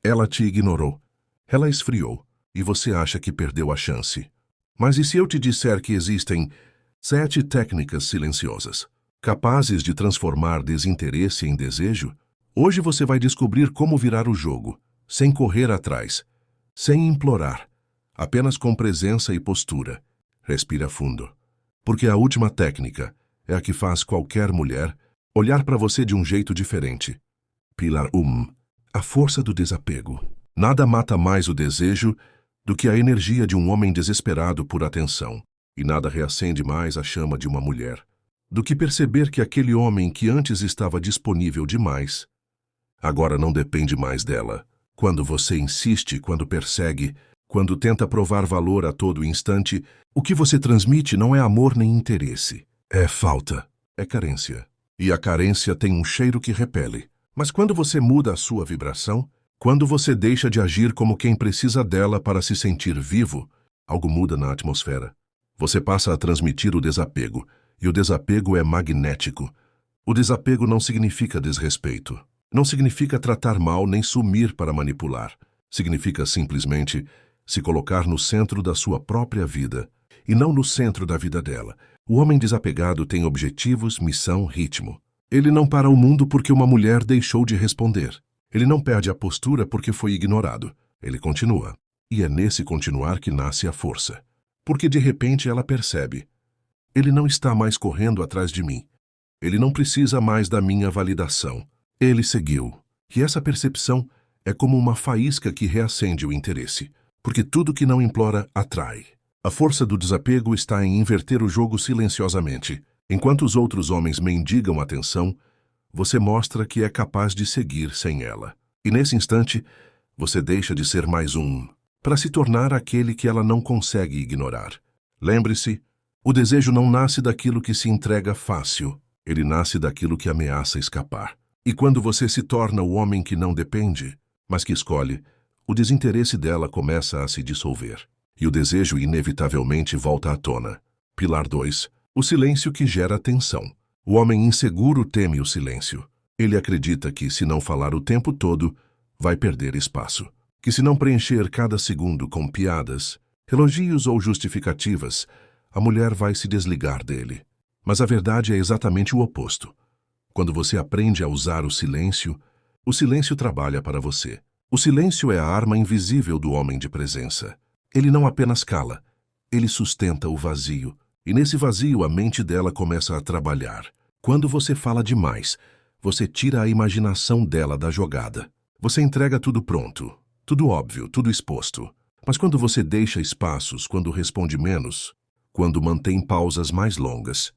Ela te ignorou. Ela esfriou. E você acha que perdeu a chance. Mas e se eu te disser que existem 7 técnicas silenciosas, capazes de transformar desinteresse em desejo? Hoje você vai descobrir como virar o jogo, sem correr atrás, sem implorar, apenas com presença e postura. Respira fundo. Porque a última técnica é a que faz qualquer mulher olhar para você de um jeito diferente. Pilar 1. A força do desapego. Nada mata mais o desejo do que a energia de um homem desesperado por atenção. E nada reacende mais a chama de uma mulher do que perceber que aquele homem que antes estava disponível demais, agora não depende mais dela. Quando você insiste, quando persegue, quando tenta provar valor a todo instante, o que você transmite não é amor nem interesse. É falta, é carência. E a carência tem um cheiro que repele. Mas quando você muda a sua vibração, quando você deixa de agir como quem precisa dela para se sentir vivo, algo muda na atmosfera. Você passa a transmitir o desapego, e o desapego é magnético. O desapego não significa desrespeito. Não significa tratar mal nem sumir para manipular. Significa simplesmente se colocar no centro da sua própria vida, e não no centro da vida dela. O homem desapegado tem objetivos, missão, ritmo. Ele não para o mundo porque uma mulher deixou de responder. Ele não perde a postura porque foi ignorado. Ele continua. E é nesse continuar que nasce a força. Porque de repente ela percebe. Ele não está mais correndo atrás de mim. Ele não precisa mais da minha validação. Ele seguiu. E essa percepção é como uma faísca que reacende o interesse. Porque tudo que não implora atrai. A força do desapego está em inverter o jogo silenciosamente. Enquanto os outros homens mendigam atenção, você mostra que é capaz de seguir sem ela. E nesse instante, você deixa de ser mais um, para se tornar aquele que ela não consegue ignorar. Lembre-se, o desejo não nasce daquilo que se entrega fácil, ele nasce daquilo que ameaça escapar. E quando você se torna o homem que não depende, mas que escolhe, o desinteresse dela começa a se dissolver. E o desejo inevitavelmente volta à tona. Pilar 2. O silêncio que gera tensão. O homem inseguro teme o silêncio. Ele acredita que, se não falar o tempo todo, vai perder espaço. Que se não preencher cada segundo com piadas, elogios ou justificativas, a mulher vai se desligar dele. Mas a verdade é exatamente o oposto. Quando você aprende a usar o silêncio trabalha para você. O silêncio é a arma invisível do homem de presença. Ele não apenas cala, ele sustenta o vazio. E nesse vazio a mente dela começa a trabalhar. Quando você fala demais, você tira a imaginação dela da jogada. Você entrega tudo pronto, tudo óbvio, tudo exposto. Mas quando você deixa espaços, quando responde menos, quando mantém pausas mais longas,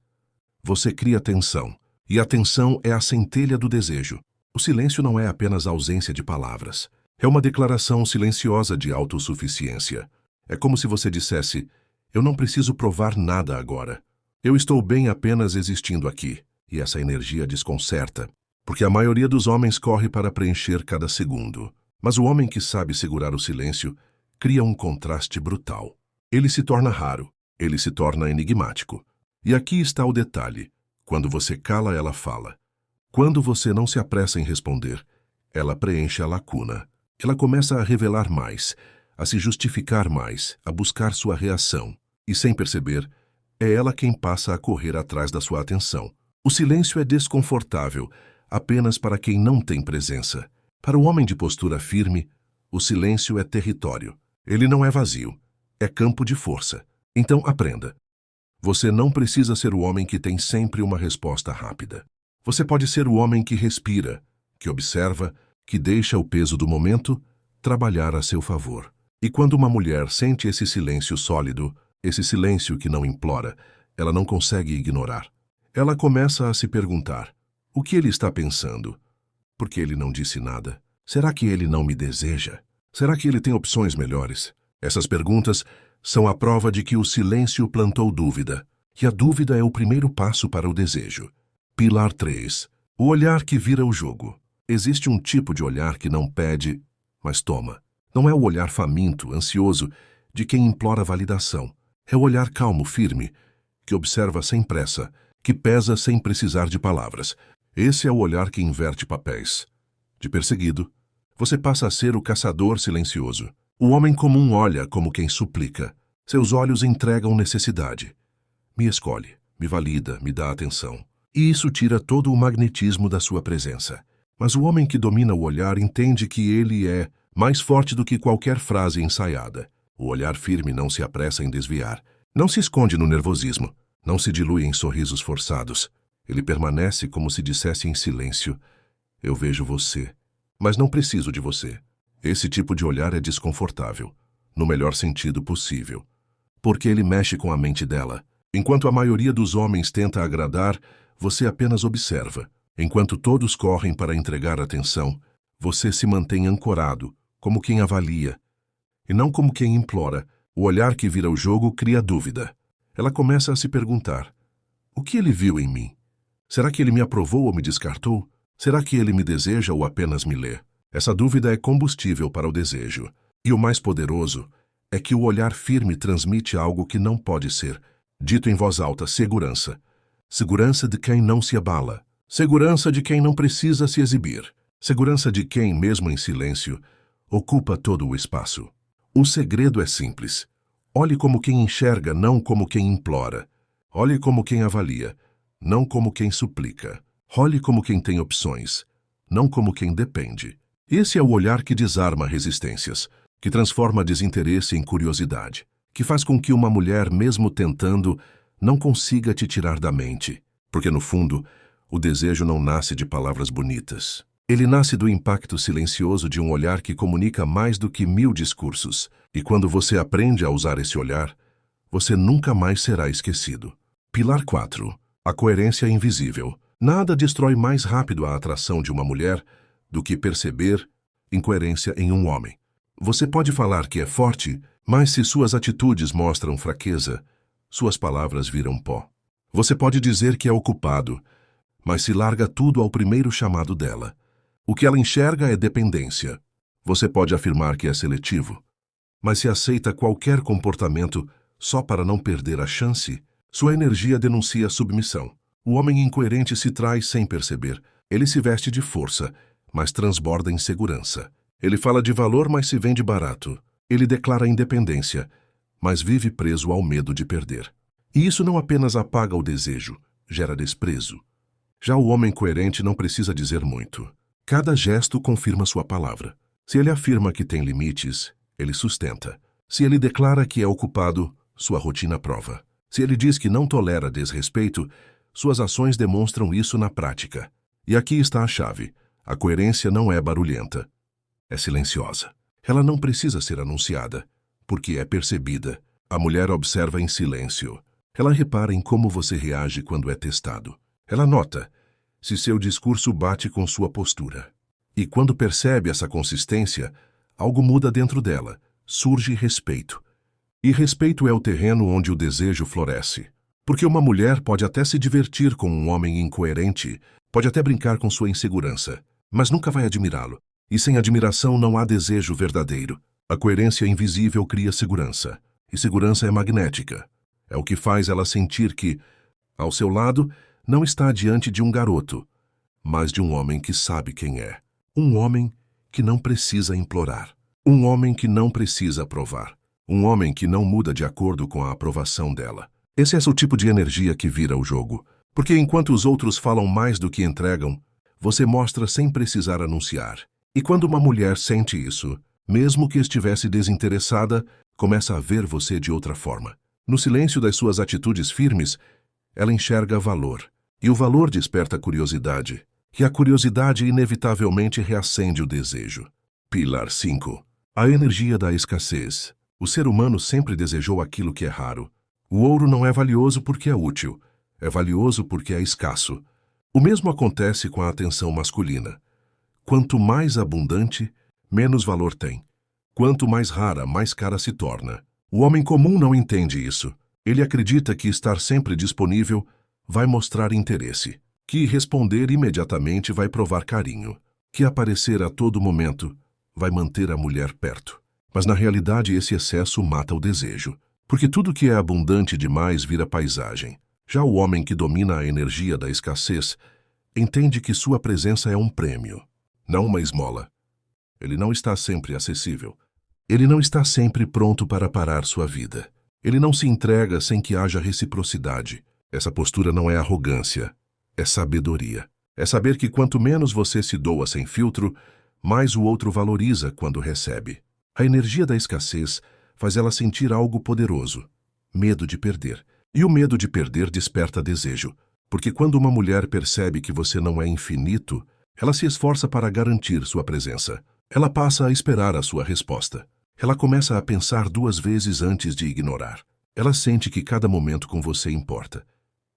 você cria tensão. E a tensão é a centelha do desejo. O silêncio não é apenas ausência de palavras. É uma declaração silenciosa de autossuficiência. É como se você dissesse: eu não preciso provar nada agora. Eu estou bem apenas existindo aqui. E essa energia desconcerta, porque a maioria dos homens corre para preencher cada segundo. Mas o homem que sabe segurar o silêncio cria um contraste brutal. Ele se torna raro, ele se torna enigmático. E aqui está o detalhe. Quando você cala, ela fala. Quando você não se apressa em responder, ela preenche a lacuna. Ela começa a revelar mais, a se justificar mais, a buscar sua reação. E sem perceber, é ela quem passa a correr atrás da sua atenção. O silêncio é desconfortável apenas para quem não tem presença. Para o homem de postura firme, o silêncio é território. Ele não é vazio, é campo de força. Então aprenda. Você não precisa ser o homem que tem sempre uma resposta rápida. Você pode ser o homem que respira, que observa, que deixa o peso do momento trabalhar a seu favor. E quando uma mulher sente esse silêncio sólido, esse silêncio que não implora, ela não consegue ignorar. Ela começa a se perguntar: o que ele está pensando? Por que ele não disse nada? Será que ele não me deseja? Será que ele tem opções melhores? Essas perguntas são a prova de que o silêncio plantou dúvida, e a dúvida é o primeiro passo para o desejo. Pilar 3. O olhar que vira o jogo. Existe um tipo de olhar que não pede, mas toma. Não é o olhar faminto, ansioso, de quem implora validação. É o olhar calmo, firme, que observa sem pressa, que pesa sem precisar de palavras. Esse é o olhar que inverte papéis. De perseguido, Você passa a ser o caçador silencioso. O homem comum olha como quem suplica. Seus olhos entregam necessidade. Me escolhe, me valida, me dá atenção. E isso tira todo o magnetismo da sua presença. Mas o homem que domina o olhar entende que ele é mais forte do que qualquer frase ensaiada. O olhar firme não se apressa em desviar. Não se esconde no nervosismo. Não se dilui em sorrisos forçados. Ele permanece como se dissesse em silêncio: eu vejo você, mas não preciso de você. Esse tipo de olhar é desconfortável, no melhor sentido possível, porque ele mexe com a mente dela. Enquanto a maioria dos homens tenta agradar, você apenas observa. Enquanto todos correm para entregar atenção, você se mantém ancorado, como quem avalia, e não como quem implora. O olhar que vira o jogo cria dúvida. Ela começa a se perguntar: o que ele viu em mim? Será que ele me aprovou ou me descartou? Será que ele me deseja ou apenas me lê? Essa dúvida é combustível para o desejo. E o mais poderoso é que o olhar firme transmite algo que não pode ser dito em voz alta: segurança. Segurança de quem não se abala. Segurança de quem não precisa se exibir. Segurança de quem, mesmo em silêncio, ocupa todo o espaço. O segredo é simples. Olhe como quem enxerga, não como quem implora. Olhe como quem avalia, não como quem suplica. Olhe como quem tem opções, não como quem depende. Esse é o olhar que desarma resistências, que transforma desinteresse em curiosidade, que faz com que uma mulher, mesmo tentando, não consiga te tirar da mente. Porque, no fundo, o desejo não nasce de palavras bonitas. Ele nasce do impacto silencioso de um olhar que comunica mais do que 1000 discursos. E quando você aprende a usar esse olhar, você nunca mais será esquecido. Pilar 4. A coerência invisível. Nada destrói mais rápido a atração de uma mulher do que perceber incoerência em um homem. Você pode falar que é forte, mas se suas atitudes mostram fraqueza, suas palavras viram pó. Você pode dizer que é ocupado, mas se larga tudo ao primeiro chamado dela. O que ela enxerga é dependência. Você pode afirmar que é seletivo, mas se aceita qualquer comportamento só para não perder a chance, sua energia denuncia submissão. O homem incoerente se traz sem perceber. Ele se veste de força, mas transborda insegurança. Ele fala de valor, mas se vende barato. Ele declara independência, mas vive preso ao medo de perder. E isso não apenas apaga o desejo, gera desprezo. Já o homem coerente não precisa dizer muito. Cada gesto confirma sua palavra. Se ele afirma que tem limites, ele sustenta. Se ele declara que é ocupado, sua rotina prova. Se ele diz que não tolera desrespeito, suas ações demonstram isso na prática. E aqui está a chave. A coerência não é barulhenta. É silenciosa. Ela não precisa ser anunciada, porque é percebida. A mulher observa em silêncio. Ela repara em como você reage quando é testado. Ela nota se seu discurso bate com sua postura. E quando percebe essa consistência, algo muda dentro dela. Surge respeito. E respeito é o terreno onde o desejo floresce. Porque uma mulher pode até se divertir com um homem incoerente, pode até brincar com sua insegurança, mas nunca vai admirá-lo. E sem admiração não há desejo verdadeiro. A coerência invisível cria segurança. E segurança é magnética. É o que faz ela sentir que, ao seu lado, não está diante de um garoto, mas de um homem que sabe quem é. Um homem que não precisa implorar. Um homem que não precisa aprovar. Um homem que não muda de acordo com a aprovação dela. Esse é o tipo de energia que vira o jogo. Porque enquanto os outros falam mais do que entregam, você mostra sem precisar anunciar. E quando uma mulher sente isso, mesmo que estivesse desinteressada, começa a ver você de outra forma. No silêncio das suas atitudes firmes, ela enxerga valor. E o valor desperta curiosidade. E a curiosidade inevitavelmente reacende o desejo. Pilar 5. A energia da escassez. O ser humano sempre desejou aquilo que é raro. O ouro não é valioso porque é útil. É valioso porque é escasso. O mesmo acontece com a atenção masculina. Quanto mais abundante, menos valor tem. Quanto mais rara, mais cara se torna. O homem comum não entende isso. Ele acredita que estar sempre disponível vai mostrar interesse, que responder imediatamente vai provar carinho, que aparecer a todo momento vai manter a mulher perto. Mas na realidade esse excesso mata o desejo, porque tudo que é abundante demais vira paisagem. Já o homem que domina a energia da escassez entende que sua presença é um prêmio, não uma esmola. Ele não está sempre acessível. Ele não está sempre pronto para parar sua vida. Ele não se entrega sem que haja reciprocidade. Essa postura não é arrogância, é sabedoria. É saber que quanto menos você se doa sem filtro, mais o outro valoriza quando recebe. A energia da escassez faz ela sentir algo poderoso, medo de perder. E o medo de perder desperta desejo, porque quando uma mulher percebe que você não é infinito, ela se esforça para garantir sua presença. Ela passa a esperar a sua resposta. Ela começa a pensar 2 vezes antes de ignorar. Ela sente que cada momento com você importa,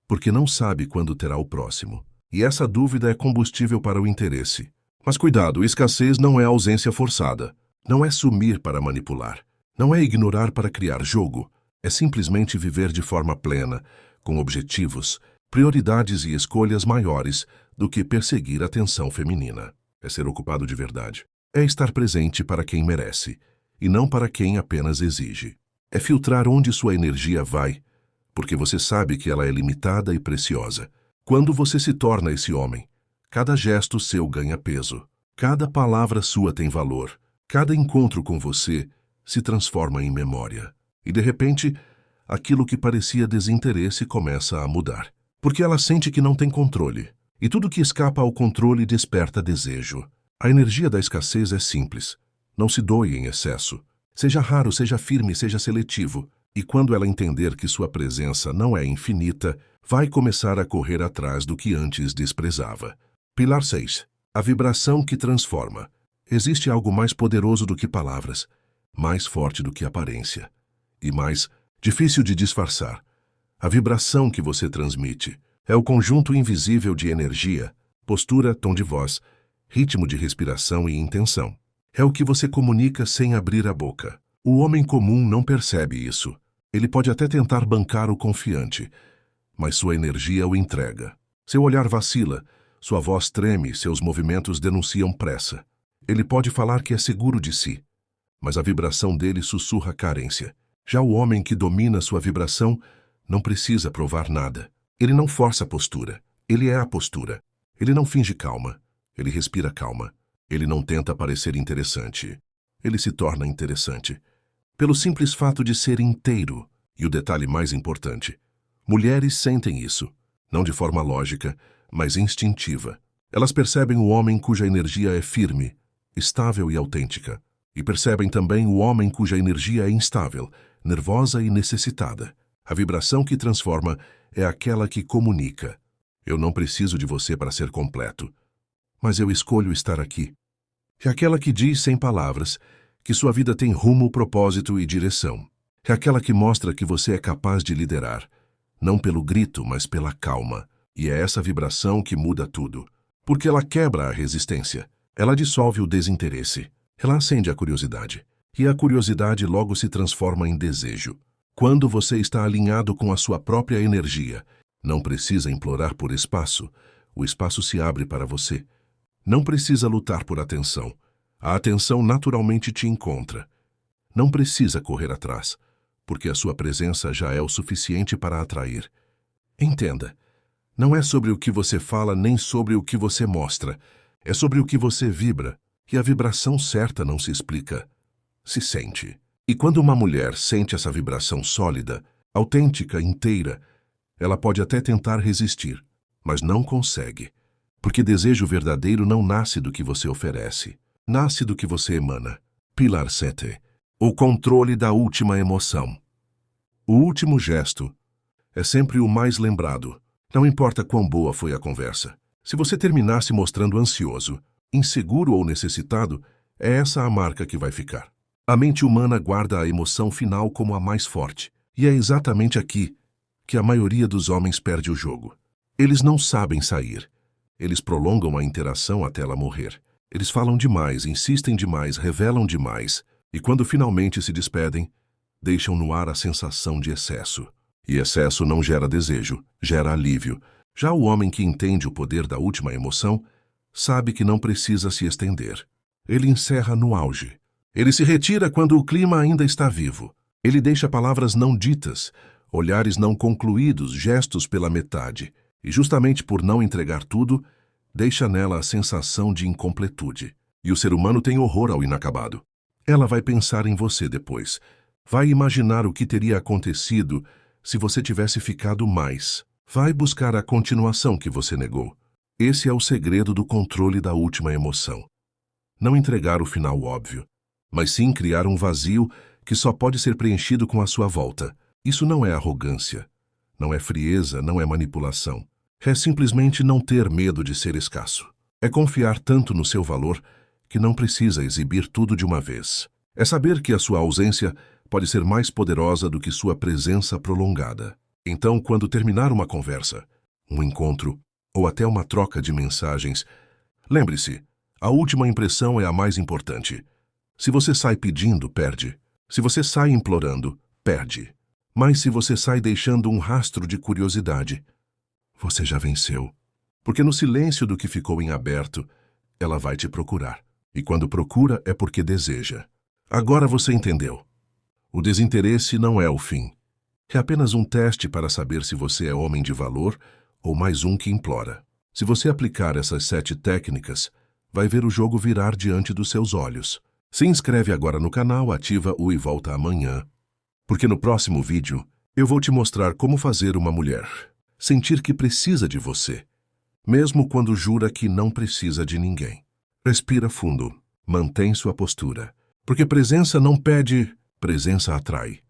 porque não sabe quando terá o próximo. E essa dúvida é combustível para o interesse. Mas cuidado, escassez não é ausência forçada. Não é sumir para manipular. Não é ignorar para criar jogo. É simplesmente viver de forma plena, com objetivos, prioridades e escolhas maiores do que perseguir a atenção feminina. É ser ocupado de verdade. É estar presente para quem merece, e não para quem apenas exige. É filtrar onde sua energia vai, porque você sabe que ela é limitada e preciosa. Quando você se torna esse homem, cada gesto seu ganha peso, cada palavra sua tem valor, cada encontro com você se transforma em memória. E de repente, aquilo que parecia desinteresse começa a mudar, porque ela sente que não tem controle, e tudo que escapa ao controle desperta desejo. A energia da escassez é simples. Não se doe em excesso. Seja raro, seja firme, seja seletivo. E quando ela entender que sua presença não é infinita, vai começar a correr atrás do que antes desprezava. Pilar 6. A vibração que transforma. Existe algo mais poderoso do que palavras, mais forte do que aparência, e mais difícil de disfarçar. A vibração que você transmite é o conjunto invisível de energia, postura, tom de voz, ritmo de respiração e intenção. É o que você comunica sem abrir a boca. O homem comum não percebe isso. Ele pode até tentar bancar o confiante, mas sua energia o entrega. Seu olhar vacila, sua voz treme, seus movimentos denunciam pressa. Ele pode falar que é seguro de si, mas a vibração dele sussurra carência. Já o homem que domina sua vibração não precisa provar nada. Ele não força a postura. Ele é a postura. Ele não finge calma. Ele respira calma. Ele não tenta parecer interessante. Ele se torna interessante pelo simples fato de ser inteiro. E o detalhe mais importante: mulheres sentem isso, não de forma lógica, mas instintiva. Elas percebem o homem cuja energia é firme, estável e autêntica. E percebem também o homem cuja energia é instável, nervosa e necessitada. A vibração que transforma é aquela que comunica. Eu não preciso de você para ser completo, mas eu escolho estar aqui. É aquela que diz sem palavras que sua vida tem rumo, propósito e direção. É aquela que mostra que você é capaz de liderar, não pelo grito, mas pela calma. E é essa vibração que muda tudo, porque ela quebra a resistência. Ela dissolve o desinteresse. Ela acende a curiosidade. E a curiosidade logo se transforma em desejo. Quando você está alinhado com a sua própria energia, não precisa implorar por espaço. O espaço se abre para você. Não precisa lutar por atenção. A atenção naturalmente te encontra. Não precisa correr atrás, porque a sua presença já é o suficiente para atrair. Entenda, não é sobre o que você fala nem sobre o que você mostra. É sobre o que você vibra. E a vibração certa não se explica. Se sente. E quando uma mulher sente essa vibração sólida, autêntica, inteira, ela pode até tentar resistir, mas não consegue. Porque desejo verdadeiro não nasce do que você oferece, nasce do que você emana. Pilar 7. O controle da última emoção. O último gesto é sempre o mais lembrado. Não importa quão boa foi a conversa. Se você terminar se mostrando ansioso, inseguro ou necessitado, é essa a marca que vai ficar. A mente humana guarda a emoção final como a mais forte. E é exatamente aqui que a maioria dos homens perde o jogo. Eles não sabem sair. Eles prolongam a interação até ela morrer. Eles falam demais, insistem demais, revelam demais. E quando finalmente se despedem, deixam no ar a sensação de excesso. E excesso não gera desejo, gera alívio. Já o homem que entende o poder da última emoção, sabe que não precisa se estender. Ele encerra no auge. Ele se retira quando o clima ainda está vivo. Ele deixa palavras não ditas, olhares não concluídos, gestos pela metade. E justamente por não entregar tudo, deixa nela a sensação de incompletude. E o ser humano tem horror ao inacabado. Ela vai pensar em você depois. Vai imaginar o que teria acontecido se você tivesse ficado mais. Vai buscar a continuação que você negou. Esse é o segredo do controle da última emoção. Não entregar o final óbvio, mas sim criar um vazio que só pode ser preenchido com a sua volta. Isso não é arrogância, não é frieza, não é manipulação. É simplesmente não ter medo de ser escasso. É confiar tanto no seu valor que não precisa exibir tudo de uma vez. É saber que a sua ausência pode ser mais poderosa do que sua presença prolongada. Então, quando terminar uma conversa, um encontro ou até uma troca de mensagens, lembre-se, a última impressão é a mais importante. Se você sai pedindo, perde. Se você sai implorando, perde. Mas se você sai deixando um rastro de curiosidade, você já venceu. Porque no silêncio do que ficou em aberto, ela vai te procurar. E quando procura é porque deseja. Agora você entendeu. O desinteresse não é o fim. É apenas um teste para saber se você é homem de valor ou mais um que implora. Se você aplicar essas 7 técnicas, vai ver o jogo virar diante dos seus olhos. Se inscreve agora no canal, ativa o e volta amanhã. Porque no próximo vídeo, eu vou te mostrar como fazer uma mulher sentir que precisa de você, mesmo quando jura que não precisa de ninguém. Respira fundo, mantém sua postura, porque presença não pede, presença atrai.